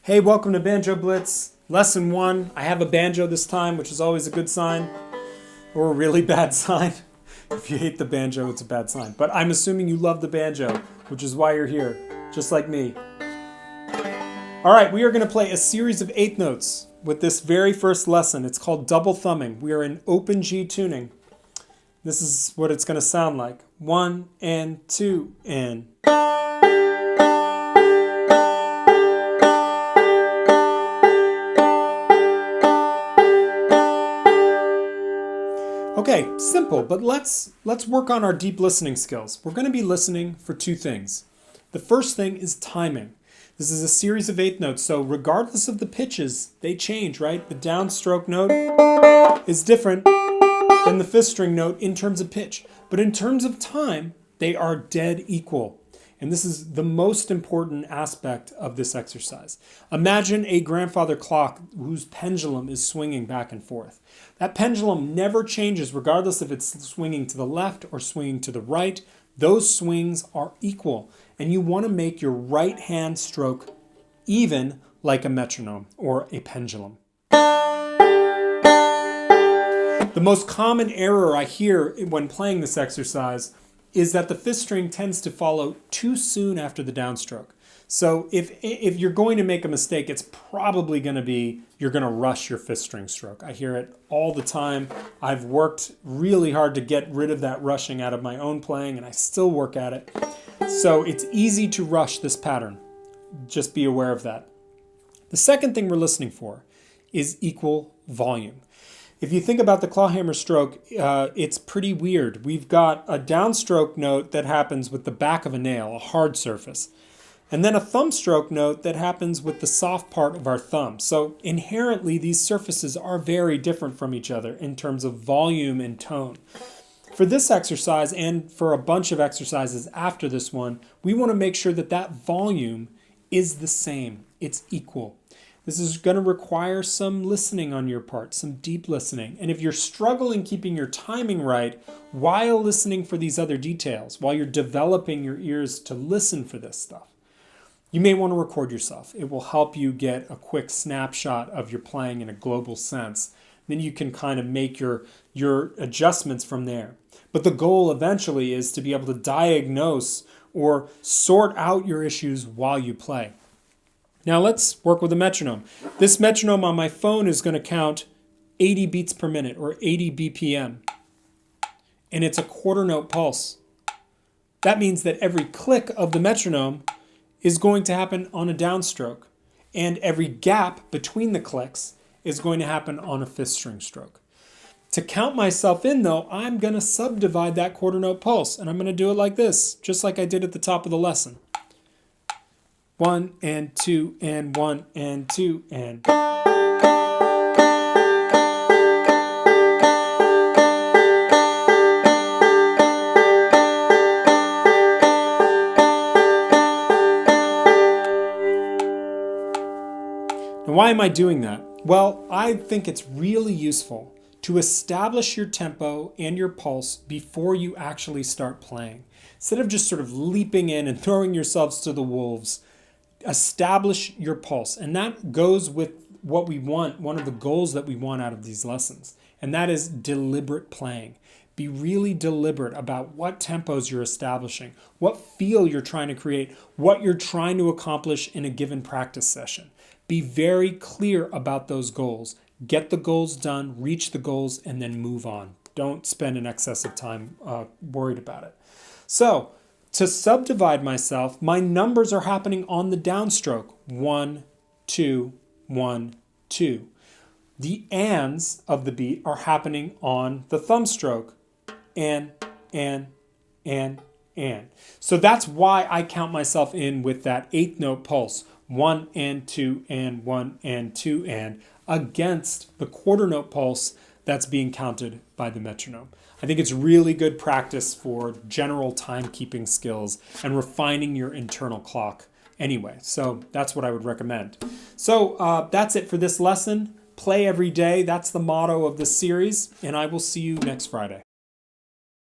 Hey, welcome to Banjo Blitz, Lesson 1. I have a banjo this time, which is always a good sign, or a really bad sign. If you hate the banjo, it's a bad sign. But I'm assuming you love the banjo, which is why you're here, just like me. All right, we are going to play a series of 8th notes with this very first lesson. It's called double thumbing. We are in open G tuning. This is what it's going to sound like. 1 and 2 and... Okay, simple, but let's work on our deep listening skills. We're going to be listening for two things. The first thing is timing. This is a series of 8th notes, so regardless of the pitches, they change, right? The downstroke note is different than the 5th string note in terms of pitch, but in terms of time, they are dead equal. And this is the most important aspect of this exercise. Imagine a grandfather clock whose pendulum is swinging back and forth. That pendulum never changes regardless if it's swinging to the left or swinging to the right. Those swings are equal. And you want to make your right hand stroke even like a metronome or a pendulum. The most common error I hear when playing this exercise is that the 5th string tends to follow too soon after the downstroke. So if you're going to make a mistake, it's probably going to be you're going to rush your 5th string stroke. I hear it all the time. I've worked really hard to get rid of that rushing out of my own playing, and I still work at it. So it's easy to rush this pattern. Just be aware of that. The second thing we're listening for is equal volume. If you think about the clawhammer stroke, it's pretty weird. We've got a downstroke note that happens with the back of a nail, a hard surface, and then a thumb stroke note that happens with the soft part of our thumb. So inherently, these surfaces are very different from each other in terms of volume and tone. For this exercise and for a bunch of exercises after this one, we want to make sure that that volume is the same. It's equal. This is going to require some listening on your part, some deep listening. And if you're struggling keeping your timing right while listening for these other details, while you're developing your ears to listen for this stuff, you may want to record yourself. It will help you get a quick snapshot of your playing in a global sense. Then you can kind of make your adjustments from there. But the goal eventually is to be able to diagnose or sort out your issues while you play. Now let's work with a metronome. This metronome on my phone is going to count 80 beats per minute or 80 BPM. And it's a quarter note pulse. That means that every click of the metronome is going to happen on a downstroke. And every gap between the clicks is going to happen on a 5th string stroke. To count myself in though, I'm going to subdivide that quarter note pulse. And I'm going to do it like this, just like I did at the top of the lesson. 1 and 2 and 1 and 2 and... Now, why am I doing that? Well, I think it's really useful to establish your tempo and your pulse before you actually start playing. Instead of just sort of leaping in and throwing yourselves to the wolves, establish your pulse. And that goes with what we want, one of the goals that we want out of these lessons. And that is deliberate playing. Be really deliberate about what tempos you're establishing, what feel you're trying to create, what you're trying to accomplish in a given practice session. Be very clear about those goals. Get the goals done, reach the goals, and then move on. Don't spend an excess of time worried about it. So, to subdivide myself, my numbers are happening on the downstroke. 1, 2, 1, 2. The ands of the beat are happening on the thumb stroke. And. So that's why I count myself in with that 8th note pulse. 1 and 2 and 1 and 2 and against the quarter note pulse that's being counted by the metronome. I think it's really good practice for general timekeeping skills and refining your internal clock anyway. So that's what I would recommend. So that's it for this lesson. Play every day. That's the motto of this series, and I will see you next Friday.